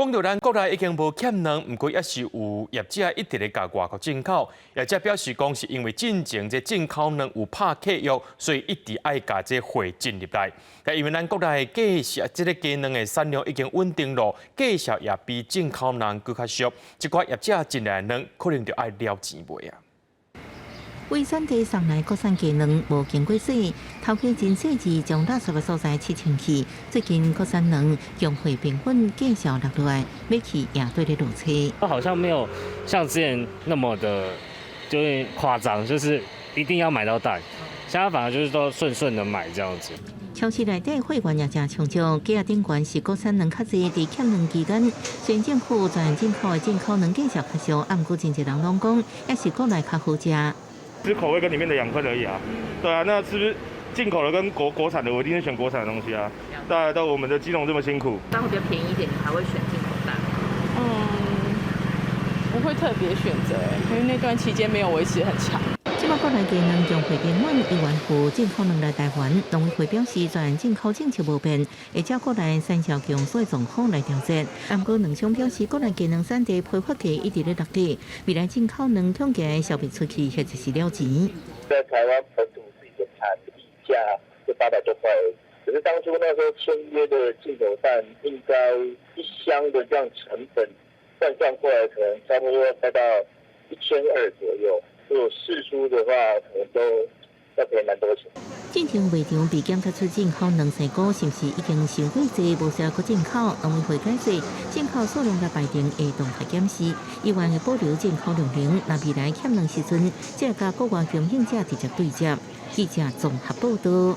讲到咱国内已经无欠粮，不过也是有业者一直咧甲外国进口。业者表示讲，是因为进前这进口粮有拍契约，所以一直爱甲这货进入来。但因为咱国内价销这个鸡卵的产量已经稳定了，价销也比进口粮更较俗，一寡业者进来卵可能就爱了钱卖啊。为产地送来国产鸡卵无经过洗，头家真细致将垃圾的所在切清去。最近国产卵用会变粉价销落落来，买去也对咧落车。好像没有像之前那么的，就是夸张，就是一定要买到蛋。现在反而就是都顺顺的买这样子。超市内底会员也正抢救，价顶悬是国产卵较济，伫欠卵期间，虽然政府全进口的进口卵价销较俗，按过真侪人拢讲，也是国内较好食。只是口味跟里面的养分而已啊。对啊，那是不是进口的跟国产的，我一定是选国产的东西啊。大家到我们的基隆这么辛苦，蛋会比较便宜一点，你还会选进口蛋？不会特别选择，因为那段期间没有维持很长。即马国内鸡卵将会变软，以援护进口卵来台湾。农委会表示，全进口政策无变，会照国内产销供所状况来调节。不过，农商表示，国内鸡卵产地批发价一直咧落地，未来进口卵统计消费出去，或者是了钱。在台湾本土自己的产地价就800多块而已，可是当初那时候签约的进口蛋，应该一箱的这样成本换算过来，可能差不多才到1200左右。如果市输的话，可能都要赔蛮多钱。进前卖场被检测出进口两成股，是不是已经收过济，无适合进口？农委会解释，进口数量嘅排定会动态检视，以外会保留进口量能。若未来欠卵时阵，才甲国外供应者直接对接。记者综合报道。